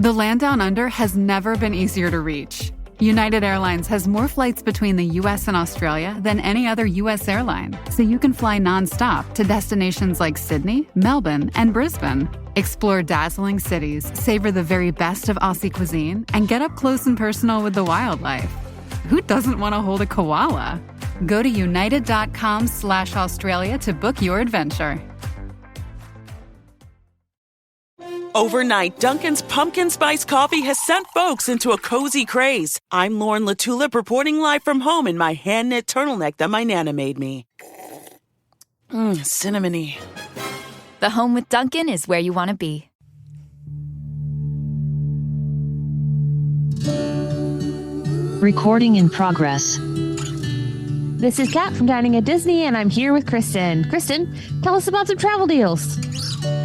The land down under has never been easier to reach. United Airlines has more flights between the U.S. and Australia than any other U.S. airline, so you can fly nonstop to destinations like Sydney, Melbourne, and Brisbane. Explore dazzling cities, savor the very best of Aussie cuisine, and get up close and personal with the wildlife. Who doesn't want to hold a koala? Go to united.com/Australia to book your adventure. Overnight, Dunkin's pumpkin spice coffee has sent folks into a cozy craze. I'm Lauren LaTulip reporting live from home in my hand-knit turtleneck that my Nana made me. Cinnamony. The home with Dunkin' is where you want to be. Recording in progress. This is Kat from Dining at Disney, and I'm here with Kristen. Kristen, tell us about some travel deals.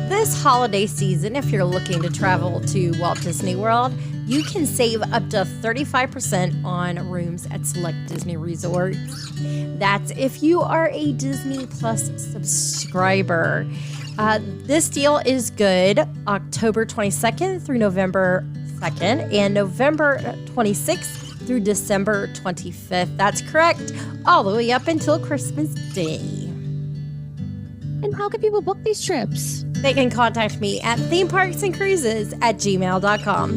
This holiday season, if you're looking to travel to Walt Disney World, you can save up to 35% on rooms at select Disney resorts. That's if you are a Disney Plus subscriber. This deal is good October 22nd through November 2nd and November 26th through December 25th. That's correct, all the way up until Christmas Day. And how can people book these trips? They can contact me at themeparksandcruises@gmail.com.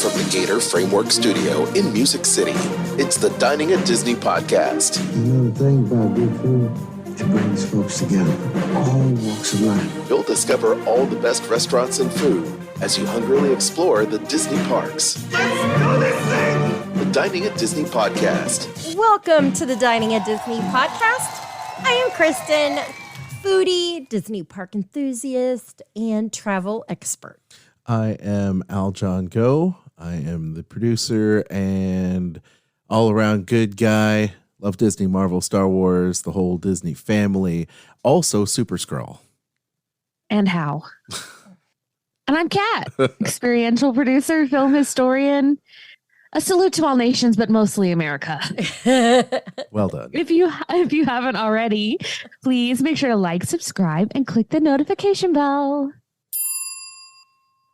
From the Gator Framework Studio in Music City, it's the Dining at Disney podcast. Another thing about good food, it brings folks together, all walks of life. You'll discover all the best restaurants and food as you hungrily explore the Disney parks. Let's do this thing! The Dining at Disney podcast. Welcome to the Dining at Disney podcast. I am Kristen, foodie, Disney park enthusiast, and travel expert. I am Al John Go. I am the producer and all-around good guy. Love Disney, Marvel, Star Wars, the whole Disney family. Also Super Skrull. And how? And I'm Kat, experiential producer, film historian. A salute to all nations, but mostly America. Well done. If you haven't already, please make sure to like, subscribe, and click the notification bell.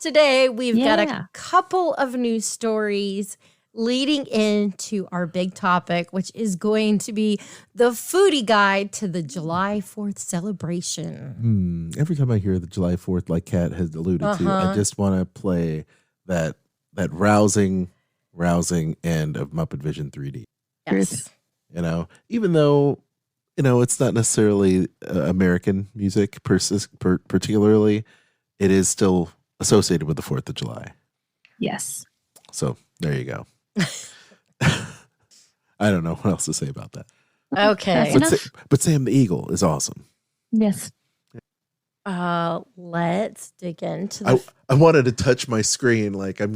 Today, we've got a couple of news stories leading into our big topic, which is going to be the foodie guide to the July 4th celebration. Every time I hear the July 4th, like Kat has alluded to, I just want to play that rousing end of Muppet Vision 3D. Yes. You know, even though, it's not necessarily American music particularly, it is still associated with the 4th of July. Yes. So there you go. I don't know what else to say about that. Okay. But Sam the Eagle is awesome. Yes. Let's dig into I wanted to touch my screen. Like I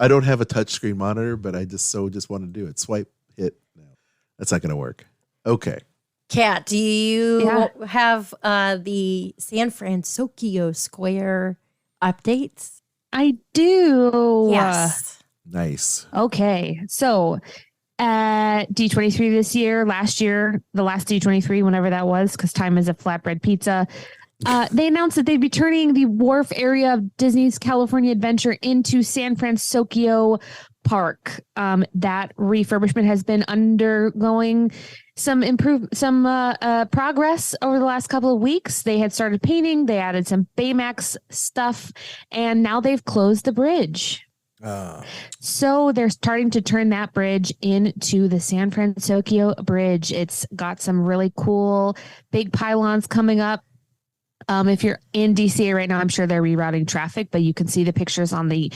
don't have a touch screen monitor, but I just want to do it. Swipe, hit. No, that's not going to work. Okay. Kat, do you have the San Francisco Square updates? I do. Yes. Nice. Okay. So at D23 this year, last year, the last D23, whenever that was, because time is a flatbread pizza, they announced that they'd be turning the wharf area of Disney's California Adventure into San Francisco Park. That refurbishment has been undergoing some progress over the last couple of weeks. They had started painting, they added some Baymax stuff, and now they've closed the bridge. So they're starting to turn that bridge into the San Francisco Bridge. It's got some really cool big pylons coming up. If you're in DCA right now, I'm sure they're rerouting traffic, but you can see the pictures on the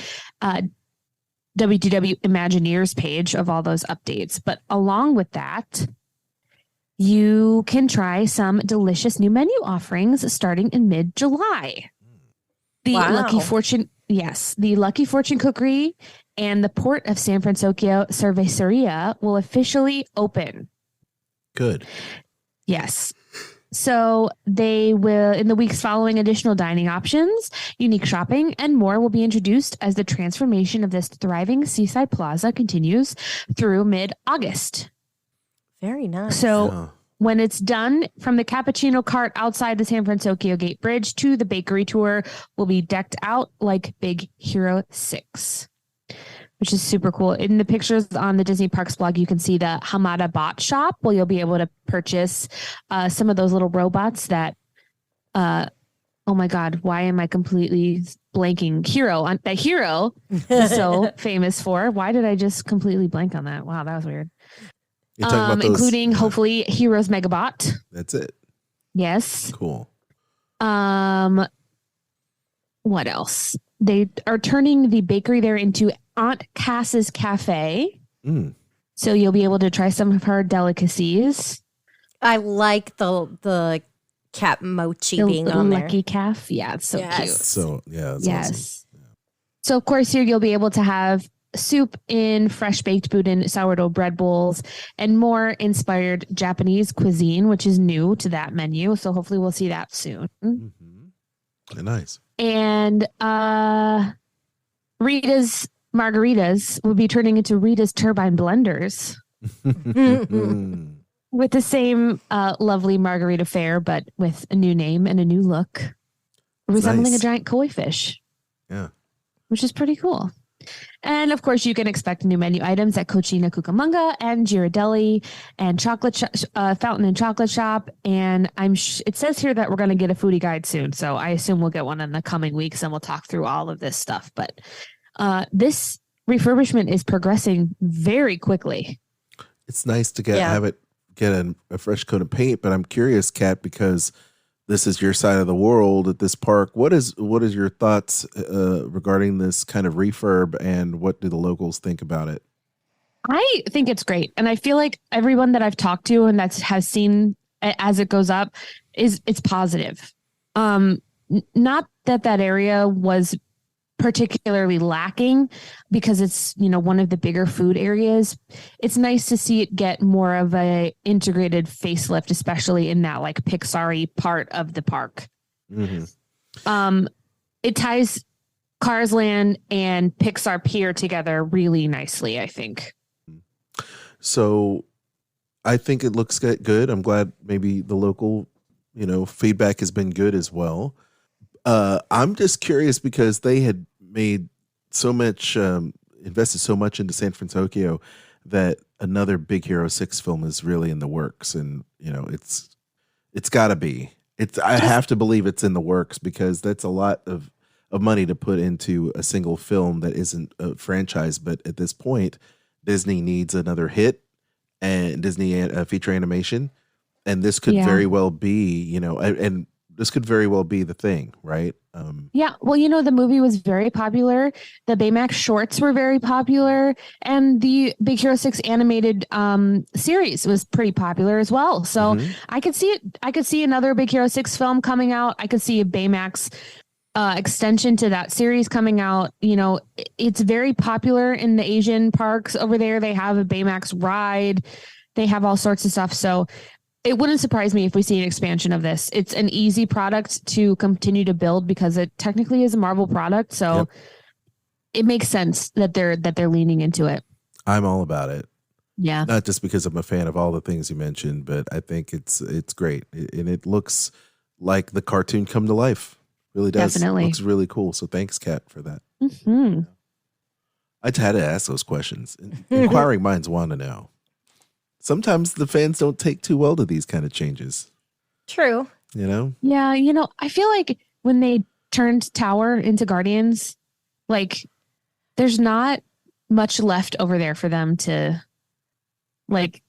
WDW Imagineers page of all those updates. But along with that, you can try some delicious new menu offerings starting in mid-July. The Lucky Fortune Cookery and the Port of San Francisco Cerveceria will officially open. Good. Yes. So they will, in the weeks following, additional dining options, unique shopping, and more will be introduced as the transformation of this thriving seaside plaza continues through mid-August. Very nice. So when it's done, from the cappuccino cart outside the San Francisco Gate Bridge to the bakery tour will be decked out like Big Hero 6, which is super cool. In the pictures on the Disney Parks blog, you can see the Hamada Bot Shop where you'll be able to purchase some of those little robots that, oh my God, why am I completely blanking? That Hero is so famous for. Why did I just completely blank on that? Wow, that was weird. You're talking about those, including hopefully Heroes Megabot. That's it. Yes. Cool. What else? They are turning the bakery there into Aunt Cass's Cafe. So you'll be able to try some of her delicacies. I like the cat mochi being on there. Lucky calf. Yeah, it's so cute. So yeah, it's awesome. Yeah. So of course here you'll be able to have soup in fresh baked Boudin sourdough bread bowls and more inspired Japanese cuisine, which is new to that menu. So hopefully we'll see that soon. Nice. And Rita's margaritas will be turning into Rita's turbine blenders with the same lovely margarita fare, but with a new name and a new look, resembling a giant koi fish. Yeah. Which is pretty cool. And of course, you can expect new menu items at Cochina Cucamonga and Girardelli and Fountain and Chocolate Shop. And it says here that we're going to get a foodie guide soon. So I assume we'll get one in the coming weeks and we'll talk through all of this stuff. But this refurbishment is progressing very quickly. It's nice to have it get a fresh coat of paint, but I'm curious, Kat, because this is your side of the world at this park. What is your thoughts regarding this kind of refurb, and what do the locals think about it? I think it's great, and I feel like everyone that I've talked to and that has seen it as it goes up it's positive. Not that area was particularly lacking because it's, one of the bigger food areas. It's nice to see it get more of a integrated facelift, especially in that like Pixar-y part of the park. Mm-hmm. It ties Cars Land and Pixar Pier together really nicely, I think. So I think it looks good. I'm glad maybe the local, feedback has been good as well. I'm just curious because they had made so much, invested so much into San Francisco that another Big Hero 6 film is really in the works. And, it's got to be. I have to believe it's in the works because that's a lot of money to put into a single film that isn't a franchise. But at this point, Disney needs another hit, and Disney feature animation. And this could very well be, and this could very well be the thing, right? Yeah. Well, the movie was very popular. The Baymax shorts were very popular. And the Big Hero 6 animated series was pretty popular as well. So I could see it. I could see another Big Hero 6 film coming out. I could see a Baymax extension to that series coming out. It's very popular in the Asian parks over there. They have a Baymax ride. They have all sorts of stuff. So it wouldn't surprise me if we see an expansion of this. It's an easy product to continue to build because it technically is a Marvel product. So it makes sense that they're leaning into it. I'm all about it. Yeah. Not just because I'm a fan of all the things you mentioned, but I think it's great. And it looks like the cartoon come to life. Really does. Definitely. It looks really cool. So thanks, Kat, for that. Mm-hmm. I had to ask those questions. Inquiring minds want to know. Sometimes the fans don't take too well to these kind of changes. True. Yeah. I feel like when they turned Tower into Guardians, like there's not much left over there for them to like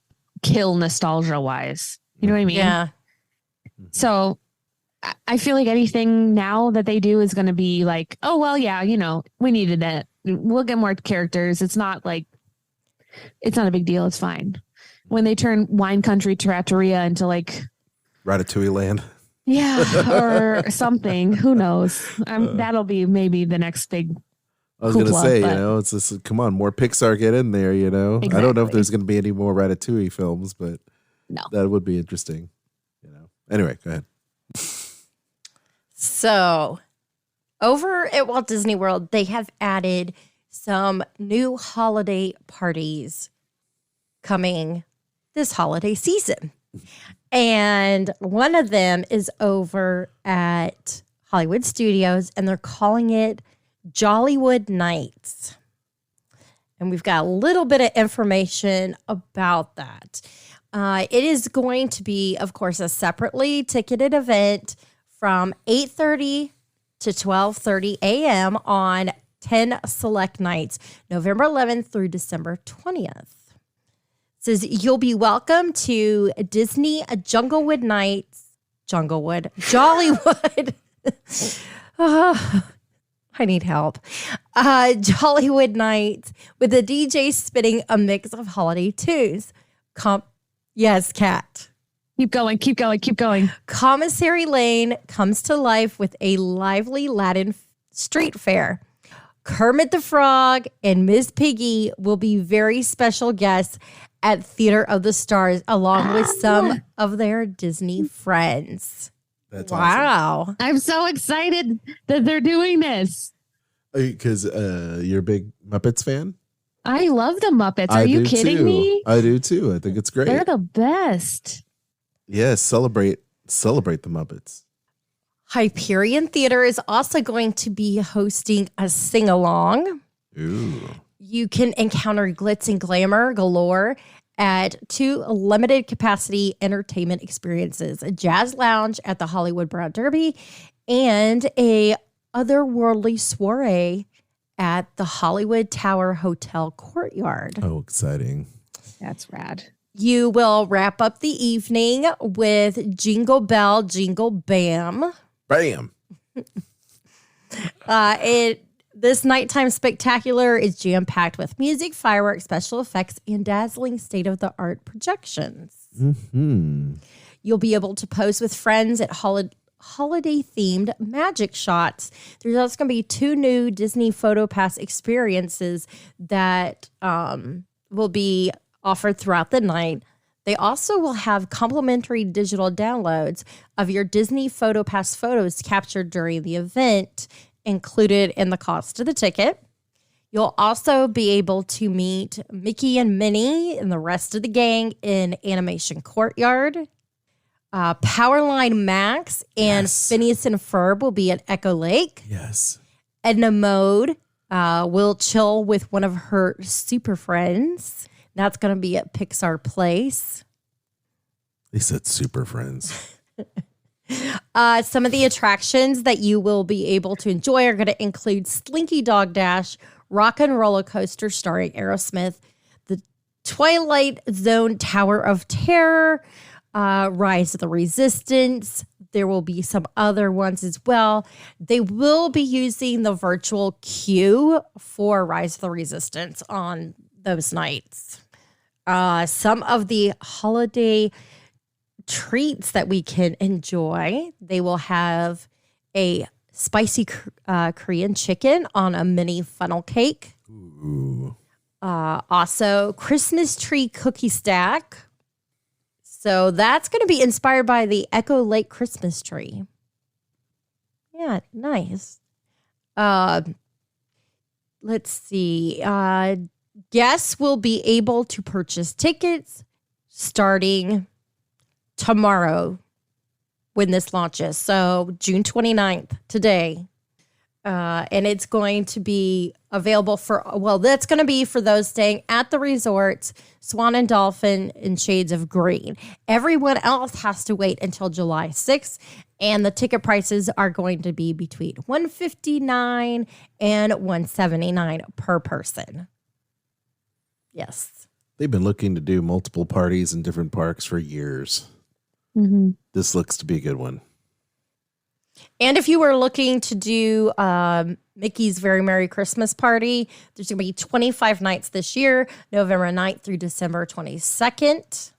kill nostalgia wise. You know what I mean? Yeah. So I feel like anything now that they do is going to be like, oh, well, yeah, we needed that. We'll get more characters. It's not a big deal. It's fine. When they turn Wine Country Trattoria into like Ratatouille Land. Yeah, or something. Who knows? That'll be maybe the next big. I was going to say, it's just, come on, more Pixar get in there, Exactly. I don't know if there's going to be any more Ratatouille films, but that would be interesting. Anyway, go ahead. So over at Walt Disney World, they have added some new holiday parties coming this holiday season. And one of them is over at Hollywood Studios, and they're calling it Jollywood Nights. And we've got a little bit of information about that. It is going to be, of course, a separately ticketed event from 8:30 to 12:30 a.m. on 10 select nights, November 11th through December 20th. It says you'll be welcome to Disney Junglewood Nights, Jollywood. I need help. Jollywood Nights with the DJ spinning a mix of holiday tunes. Yes, Kat. Keep going. Commissary Lane comes to life with a lively Latin street fair. Kermit the Frog and Miss Piggy will be very special guests at Theater of the Stars, along with some of their Disney friends. That's wow. Awesome. I'm so excited that they're doing this. Because you're a big Muppets fan? I love the Muppets. Are you kidding me? I do too. I think it's great. They're the best. Yes, celebrate the Muppets. Hyperion Theater is also going to be hosting a sing-along. Ooh. You can encounter glitz and glamour galore at 2 limited capacity entertainment experiences, a jazz lounge at the Hollywood Brown Derby and a otherworldly soiree at the Hollywood Tower Hotel Courtyard. Oh, exciting. That's rad. You will wrap up the evening with Jingle Bell, Jingle Bam. Bam. This nighttime spectacular is jam-packed with music, fireworks, special effects, and dazzling state-of-the-art projections. Mm-hmm. You'll be able to pose with friends at holiday-themed magic shots. There's also going to be 2 new Disney PhotoPass experiences that will be offered throughout the night. They also will have complimentary digital downloads of your Disney PhotoPass photos captured during the event, included in the cost of the ticket. You'll also be able to meet Mickey and Minnie and the rest of the gang in Animation Courtyard. Powerline Max and Phineas and Ferb will be at Echo Lake. Yes. Edna Mode will chill with one of her super friends. That's going to be at Pixar Place. They said super friends. Some of the attractions that you will be able to enjoy are going to include Slinky Dog Dash, Rock and Roller Coaster starring Aerosmith, the Twilight Zone Tower of Terror, Rise of the Resistance. There will be some other ones as well. They will be using the virtual queue for Rise of the Resistance on those nights. Some of the holiday treats that we can enjoy, they will have a spicy Korean chicken on a mini funnel cake. Ooh. Also, Christmas tree cookie stack. So that's going to be inspired by the Echo Lake Christmas tree. Yeah, nice. Let's see. Guests will be able to purchase tickets starting tomorrow when this launches. So June 29th, today. And it's going to be available that's going to be for those staying at the resorts, Swan and Dolphin and Shades of Green. Everyone else has to wait until July 6th. And the ticket prices are going to be between $159 and $179 per person. Yes. They've been looking to do multiple parties in different parks for years. Mm-hmm. This looks to be a good one. And if you were looking to do Mickey's Very Merry Christmas Party, there's going to be 25 nights this year, November 9th through December 22nd.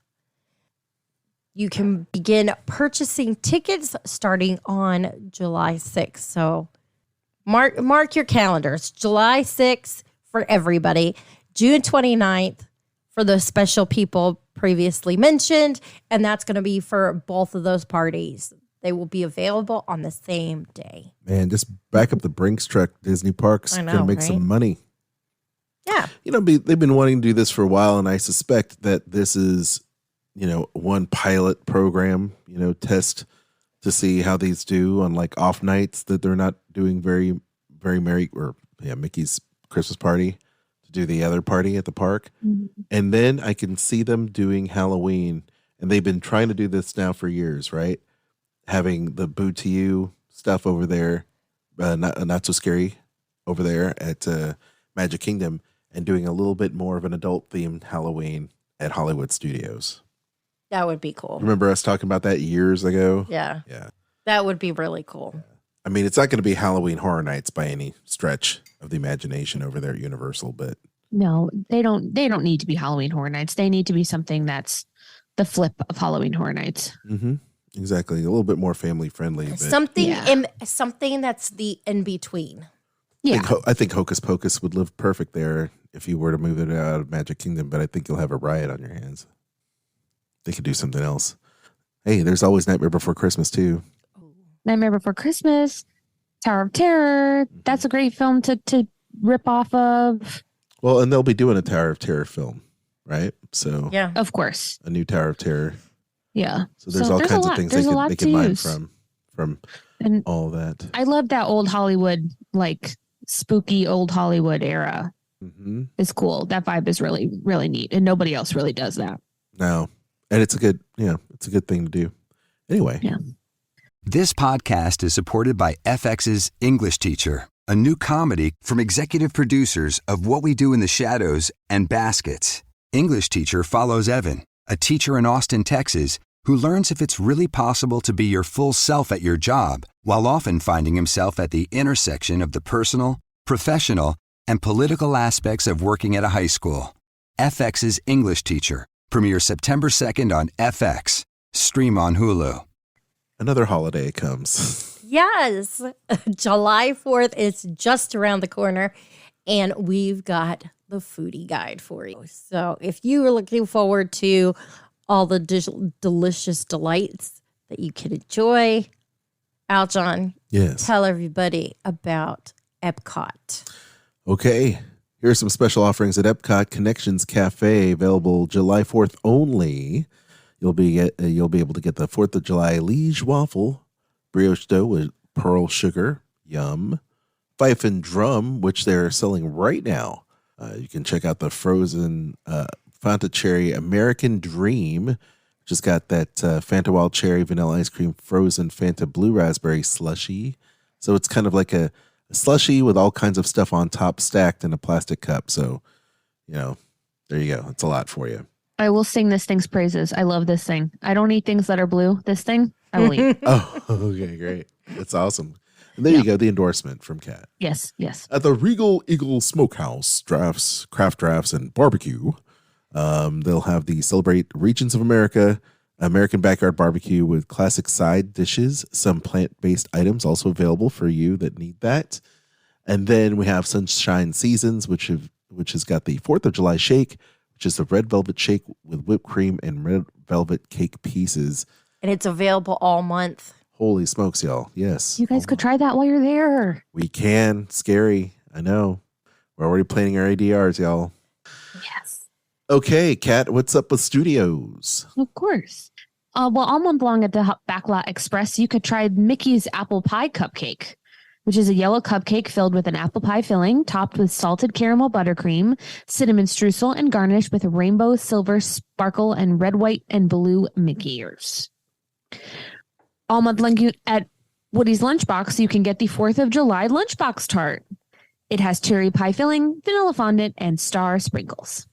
You can begin purchasing tickets starting on July 6th. So mark your calendars. July 6th for everybody. June 29th for the special people previously mentioned. And that's going to be for both of those parties. They will be available on the same day. Man, just back up the Brinks truck. Disney Parks I know, gonna make right? some money. Yeah. You know, they've been wanting to do this for a while, and I suspect that this is one pilot program, test to see how these do on like off nights that they're not doing very, very merry Mickey's Christmas party to do the other party at the park. Mm-hmm. And then I can see them doing Halloween, and they've been trying to do this now for years, right? Having the Boo to You stuff over there, not so scary over there at Magic Kingdom, and doing a little bit more of an adult themed Halloween at Hollywood Studios. That would be cool. Remember us talking about that years ago? Yeah. That would be really cool. Yeah. I mean, it's not going to be Halloween Horror Nights by any stretch of the imagination over there at Universal, but no, they don't need to be Halloween Horror Nights. They need to be something that's the flip of Halloween Horror Nights. Mm-hmm. Exactly. A little bit more family friendly. Something that's the in between. Yeah. I think Hocus Pocus would live perfect there if you were to move it out of Magic Kingdom, but I think you'll have a riot on your hands. They could do something else. Hey, there's always Nightmare Before Christmas too. Nightmare Before Christmas, Tower of Terror. That's a great film to rip off of. Well, and they'll be doing a Tower of Terror film, right? So yeah, of course, a new Tower of Terror. Yeah. So there's all kinds of things they can mine from and all that. I love that old Hollywood, like spooky old Hollywood era. Mm-hmm. It's cool. That vibe is really, really neat, and nobody else really does that. No. And it's a good thing to do. Anyway. Yeah. This podcast is supported by FX's English Teacher, a new comedy from executive producers of What We Do in the Shadows and Baskets. English Teacher follows Evan, a teacher in Austin, Texas, who learns if it's really possible to be your full self at your job while often finding himself at the intersection of the personal, professional, and political aspects of working at a high school. FX's English Teacher premieres September 2nd on FX. Stream on Hulu. Another holiday comes. Yes. July 4th is just around the corner, and we've got the Foodie Guide for you. So if you are looking forward to all the delicious delights that you can enjoy, Aljon, yes, tell everybody about Epcot. Okay. Here are some special offerings at Epcot Connections Cafe, available July 4th only. You'll be able to get the 4th of July Liege waffle, brioche dough with pearl sugar, yum. Fife and Drum, which they're selling right now. You can check out the frozen Fanta Cherry American Dream, which has got that Fanta Wild Cherry Vanilla Ice Cream frozen Fanta Blue Raspberry slushy. So it's kind of like a slushy with all kinds of stuff on top stacked in a plastic cup. So, there you go. It's a lot for you. I will sing this thing's praises. I love this thing. I don't eat things that are blue. This thing, I will eat. Oh, okay, great. That's awesome. And there you go, the endorsement from Kat. Yes. At the Regal Eagle Smokehouse, craft drafts, and barbecue, they'll have the Celebrate Regions of America, American Backyard Barbecue with classic side dishes, some plant-based items also available for you that need that. And then we have Sunshine Seasons, which has got the 4th of July shake, which is the red velvet shake with whipped cream and red velvet cake pieces. And it's available all month. Holy smokes, y'all. Yes. You guys could try that while you're there. We can. Scary. I know. We're already planning our ADRs, y'all. Yes. Okay, Kat, what's up with studios? Of course. Well, all month long at the Backlot Express, you could try Mickey's Apple Pie Cupcake, which is a yellow cupcake filled with an apple pie filling, topped with salted caramel buttercream, cinnamon streusel, and garnished with rainbow, silver, sparkle, and red, white, and blue Mickey ears. All month long at Woody's Lunchbox, you can get the 4th of July Lunchbox Tart. It has cherry pie filling, vanilla fondant, and star sprinkles.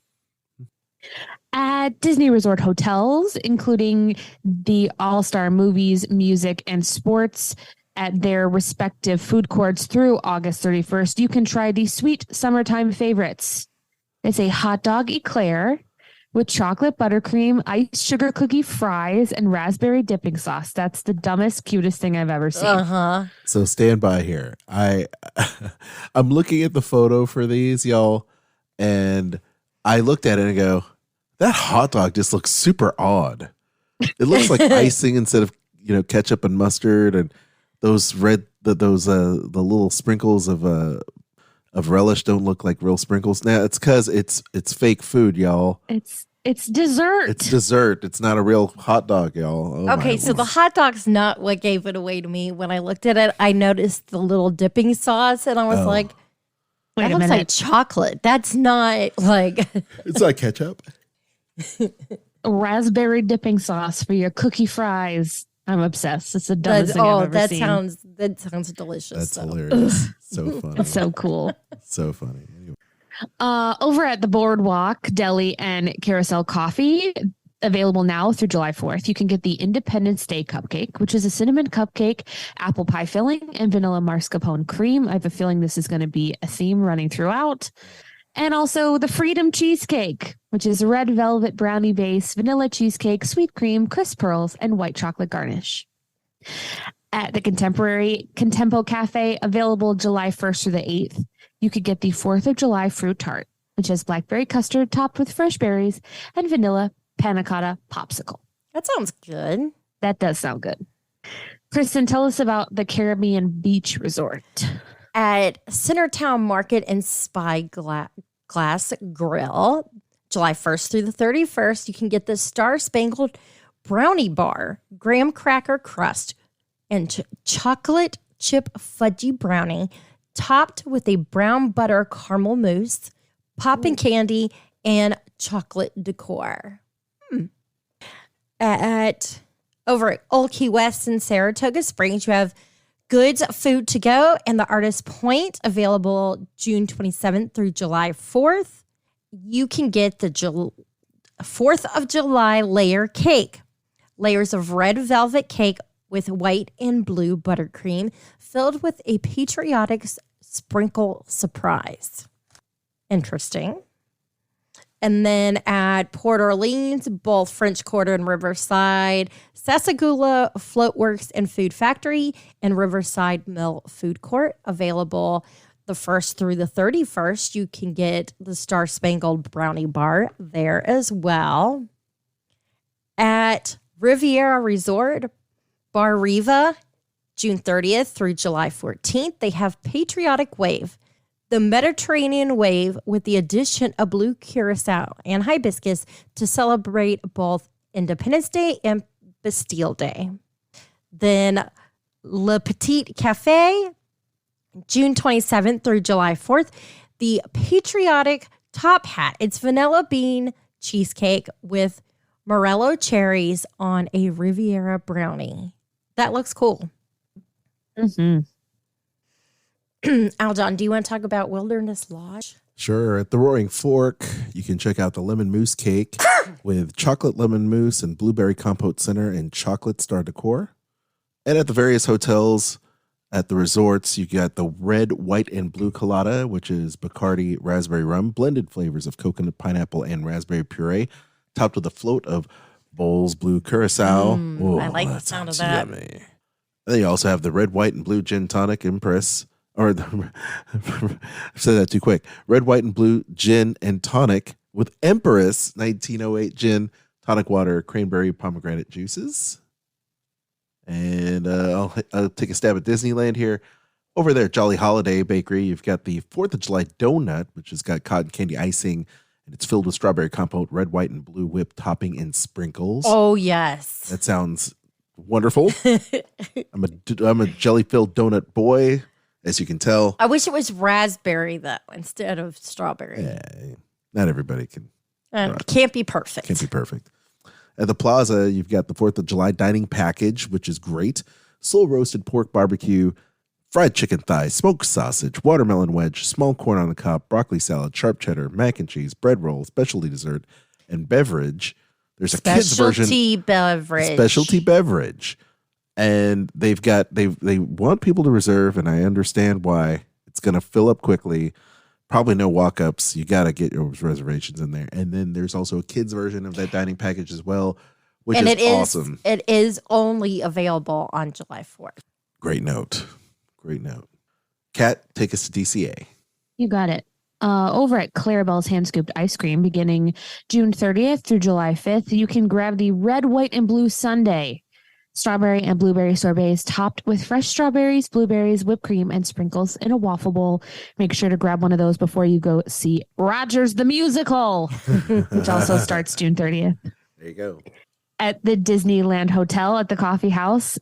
At Disney Resort Hotels, including the All-Star Movies, Music, and Sports at their respective food courts through August 31st, you can try the sweet summertime favorites. It's a hot dog eclair with chocolate buttercream, iced sugar cookie fries, and raspberry dipping sauce. That's the dumbest, cutest thing I've ever seen. Uh-huh. So stand by here. I'm looking at the photo for these, y'all, and I looked at it and go, that hot dog just looks super odd. It looks like icing instead of ketchup and mustard, and those the little sprinkles of relish don't look like real sprinkles. Now it's because it's fake food, y'all. It's It's dessert. It's dessert. It's not a real hot dog, y'all. Oh, Okay, so the hot dog's not what gave it away to me. When I looked at it, I noticed the little dipping sauce, and I was like, wait that a looks minute. like chocolate. That's not like... It's like ketchup. Raspberry dipping sauce for your cookie fries. I'm obsessed. It's the dumbest thing I've ever seen. That sounds delicious. That's hilarious. So funny. It's so cool. So funny. Anyway. Over at the Boardwalk Deli and Carousel Coffee, available now through July 4th, you can get the Independence Day Cupcake, which is a cinnamon cupcake, apple pie filling, and vanilla mascarpone cream. I have a feeling this is going to be a theme running throughout. And also the Freedom Cheesecake, which is red velvet brownie base, vanilla cheesecake, sweet cream, crisp pearls, and white chocolate garnish. At the Contemporary Contempo Cafe, available July 1st through the 8th, you could get the 4th of July fruit tart, which has blackberry custard topped with fresh berries and vanilla panna cotta popsicle. That sounds good. That does sound good. Kristen, tell us about the Caribbean Beach Resort. At Centertown Market and Spyglass Grill, July 1st through the 31st, you can get the Star Spangled Brownie Bar, graham cracker crust, and chocolate chip fudgy brownie, topped with a brown butter caramel mousse, popping candy, and chocolate decor. Over at Old Key West in Saratoga Springs, you have Goods Food to Go and the Artist Point, available June 27th through July 4th. You can get the 4th of July layer cake. Layers of red velvet cake with white and blue buttercream, filled with a patriotic sprinkle surprise. Interesting. And then at Port Orleans, both French Quarter and Riverside, Sasagula Floatworks and Food Factory, and Riverside Mill Food Court, available the 1st through the 31st. You can get the Star Spangled Brownie Bar there as well. At Riviera Resort, Bar Riva, June 30th through July 14th, they have Patriotic Wave, the Mediterranean Wave, with the addition of blue curacao and hibiscus to celebrate both Independence Day and Bastille Day. Then Le Petit Cafe, June 27th through July 4th, the Patriotic Top Hat. It's vanilla bean cheesecake with Morello cherries on a Riviera brownie. That looks cool. Mm-hmm. Aljon, do you want to talk about Wilderness Lodge? Sure. At the Roaring Fork, you can check out the lemon mousse cake with chocolate lemon mousse and blueberry compote center and chocolate star decor. And at the various hotels at the resorts, you got the red, white, and blue colada, which is Bacardi raspberry rum, blended flavors of coconut, pineapple, and raspberry puree, topped with a float of Bowls Blue Curacao. I like the sound of that. Yummy. And then you also have the red, white, and blue gin tonic Empress. Or I said that too quick. Red, white, and blue gin and tonic with Empress 1908 gin, tonic water, cranberry, pomegranate juices. And I'll take a stab at Disneyland here. Over there, Jolly Holiday Bakery, you've got the 4th of July donut, which has got cotton candy icing, and it's filled with strawberry compote, red, white, and blue whipped topping and sprinkles. Oh, yes. That sounds wonderful. I'm a jelly-filled donut boy, as you can tell. I wish it was raspberry, though, instead of strawberry. Yeah, not everybody can. Can't be perfect. Can't be perfect. At the Plaza, you've got the 4th of July dining package, which is great. Soul roasted pork barbecue, fried chicken thighs, smoked sausage, watermelon wedge, small corn on the cob, broccoli salad, sharp cheddar, mac and cheese, bread roll, specialty dessert, and beverage. There's a kids version. Specialty beverage. And they want people to reserve, and I understand why. It's going to fill up quickly. Probably no walk-ups. You got to get your reservations in there. And then there's also a kids version of that dining package as well, which is awesome. It is only available on July 4th. Great note. Kat, take us to DCA. You got it. Over at Clarabelle's Hand Scooped Ice Cream, beginning June 30th through July 5th, you can grab the red, white, and blue sundae. strawberry and blueberry sorbets topped with fresh strawberries, blueberries, whipped cream, and sprinkles in a waffle bowl. Make sure to grab one of those before you go see Rogers the Musical, which also starts June 30th. There you go. At the Disneyland Hotel at the Coffee House,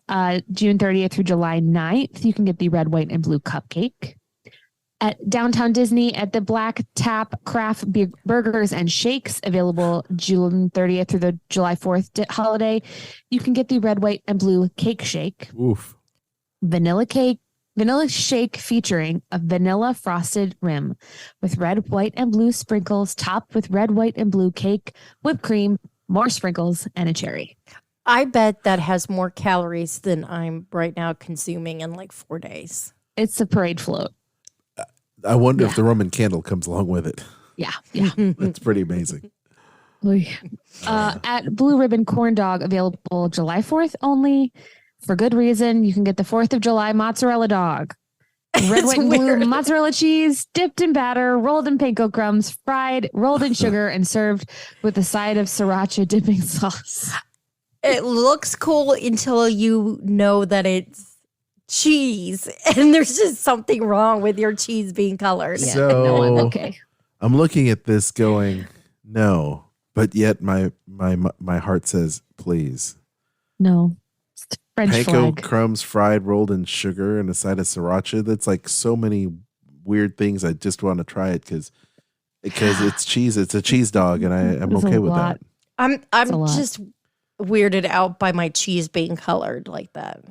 June 30th through July 9th, you can get the red, white, and blue cupcake. At Downtown Disney at the Black Tap Craft Burgers and Shakes, available June 30th through the July 4th holiday, you can get the red, white, and blue cake shake. Oof. Vanilla shake featuring a vanilla frosted rim with red, white, and blue sprinkles topped with red, white, and blue cake, whipped cream, more sprinkles, and a cherry. I bet that has more calories than I'm right now consuming in like 4 days. It's a parade float. I wonder if the Roman candle comes along with it. Yeah. That's pretty amazing. At Blue Ribbon Corn Dog, available July 4th only. For good reason, you can get the 4th of July mozzarella dog. Red, white, and blue mozzarella cheese, dipped in batter, rolled in panko crumbs, fried, rolled in sugar, and served with a side of sriracha dipping sauce. It looks cool until you know that it's cheese, and there's just something wrong with your cheese being colored. Yeah, So okay. I'm looking at this going, no, but yet my heart says, please. No. It's French Panko flag. crumbs fried, rolled in sugar, and a side of sriracha. That's like so many weird things. I just want to try it because it's cheese. It's a cheese dog, and I'm It's a okay with lot. that. I'm just weirded out by my cheese being colored like that.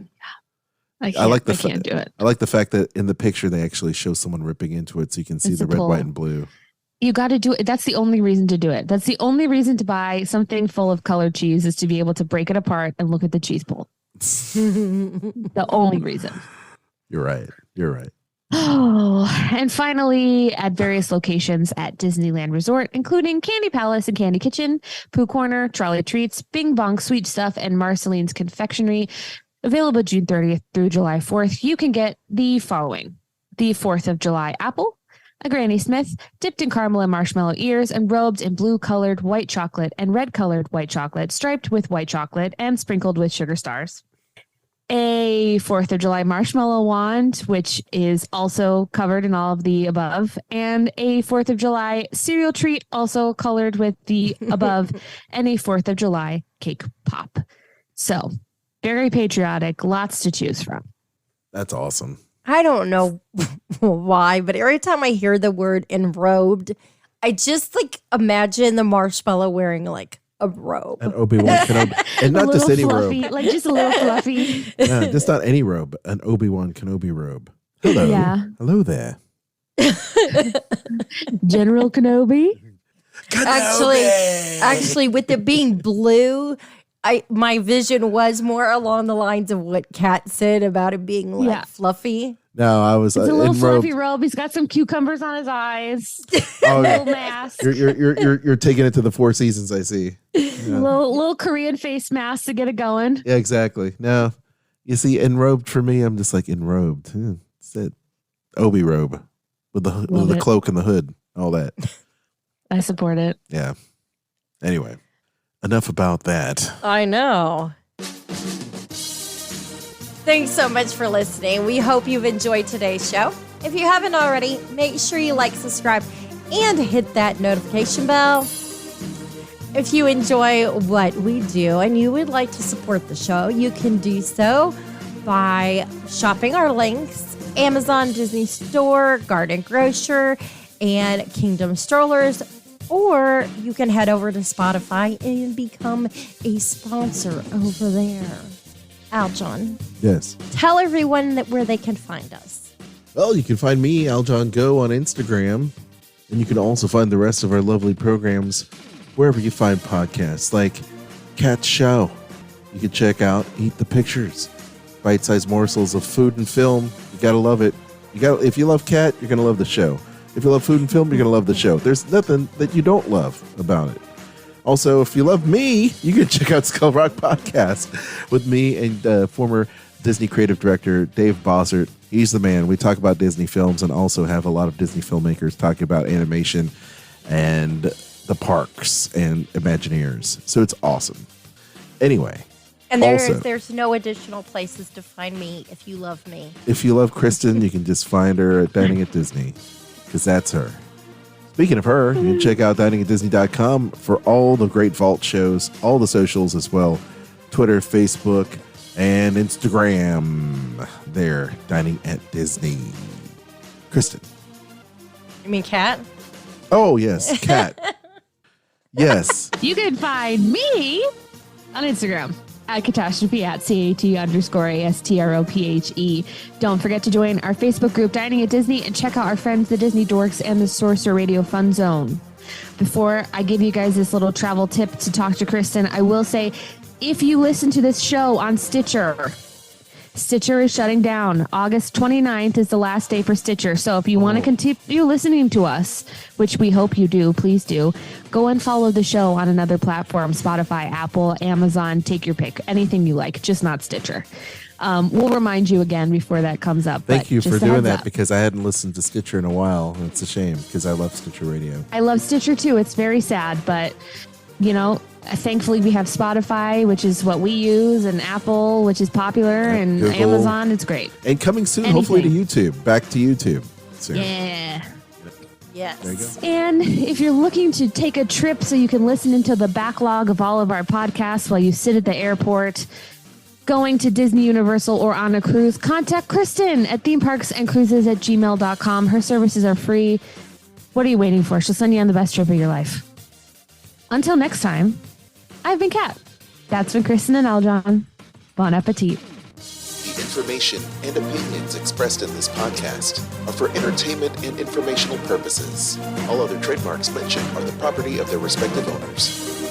I can't do it. I like the fact that in the picture they actually show someone ripping into it, so you can see It's the a red, pull. white, and blue. You got to do it. That's the only reason to do it. That's the only reason to buy something full of colored cheese is to be able to break it apart and look at the cheese pull. The only reason. You're right. Oh, and finally, at various locations at Disneyland Resort, including Candy Palace and Candy Kitchen, Pooh Corner, Trolley Treats, Bing Bong Sweet Stuff, and Marceline's Confectionery, available June 30th through July 4th, you can get the following. The 4th of July apple, a Granny Smith, dipped in caramel and marshmallow ears and robed in blue-colored white chocolate and red-colored white chocolate, striped with white chocolate and sprinkled with sugar stars. A 4th of July marshmallow wand, which is also covered in all of the above, and a 4th of July cereal treat, also colored with the above, and a 4th of July cake pop. So, very patriotic, lots to choose from. That's awesome. I don't know why, but every time I hear the word enrobed, I just like imagine the marshmallow wearing like a robe. An Obi-Wan Kenobi. And not just any fluffy, robe. like just a little fluffy. No, just not any robe. An Obi-Wan Kenobi robe. Hello. Yeah. Hello there. General Kenobi. Actually, with it being blue, my vision was more along the lines of what Kat said about it being like fluffy. No, I was It's a little enrobed. fluffy robe. He's got some cucumbers on his eyes. Oh, Little mask. You're taking it to the Four Seasons, I see. Yeah. Little Korean face mask to get it going. Yeah, exactly. No, you see, enrobed for me, I'm just like enrobed. It's it. Obi robe with the cloak and the hood, all that. I support it. Yeah. Anyway, enough about that. I know. Thanks so much for listening. We hope you've enjoyed today's show. If you haven't already, make sure you like, subscribe, and hit that notification bell. If you enjoy what we do and you would like to support the show, you can do so by shopping our links: Amazon, Disney Store, Garden Grocer, and Kingdom Strollers. Or you can head over to Spotify and become a sponsor over there. Aljon, Yes. tell everyone where they can find us. Well, you can find me, Aljon Go, on Instagram. And you can also find the rest of our lovely programs wherever you find podcasts, like Cat's Show. You can check out Eat the Pictures, bite-sized morsels of food and film. You gotta love it. If you love Cat, you're gonna love the show. If you love food and film, you're gonna love the show. There's nothing that you don't love about it. Also, if you love me, you can check out Skull Rock Podcast with me and former Disney creative director Dave Bossert. He's the man. We talk about Disney films and also have a lot of Disney filmmakers talking about animation and the parks and Imagineers. So it's awesome. Anyway. And Also, there's no additional places to find me if you love me. if you love Kristen, you can just find her at Dining at Disney, because that's her. Speaking of her, you can check out diningatdisney.com for all the great Vault shows, all the socials as well, Twitter, Facebook, and Instagram. There, Dining at Disney. Kristen. You mean Kat? Oh, yes, Kat. Yes. You can find me on Instagram at catastrophe at CAT_ASTROPHE. Don't forget to join our Facebook group, Dining at Disney, and check out our friends, the Disney Dorks and the Sorcerer Radio Fun Zone. Before I give you guys this little travel tip to talk to Kristen, I will say, if you listen to this show on Stitcher is shutting down. August 29th is the last day for Stitcher. So if you want to continue listening to us, which we hope you do, please do, go and follow the show on another platform, Spotify, Apple, Amazon, take your pick, anything you like, just not Stitcher. We'll remind you again before that comes up. Thank you for doing that, because I hadn't listened to Stitcher in a while. It's a shame, because I love Stitcher Radio. I love Stitcher too. It's very sad, but thankfully we have Spotify, which is what we use, and Apple, which is popular, and Google. Amazon. It's great. And coming soon, hopefully, to YouTube. Back to YouTube soon. Yeah. Yes. There you go. And if you're looking to take a trip so you can listen into the backlog of all of our podcasts while you sit at the airport, going to Disney, Universal, or on a cruise, contact Kristen at themeparksandcruises@gmail.com. Her services are free. What are you waiting for? She'll send you on the best trip of your life. Until next time, I've been Kat. That's been Kristen and Aljon. Bon appetit. The information and opinions expressed in this podcast are for entertainment and informational purposes. All other trademarks mentioned are the property of their respective owners.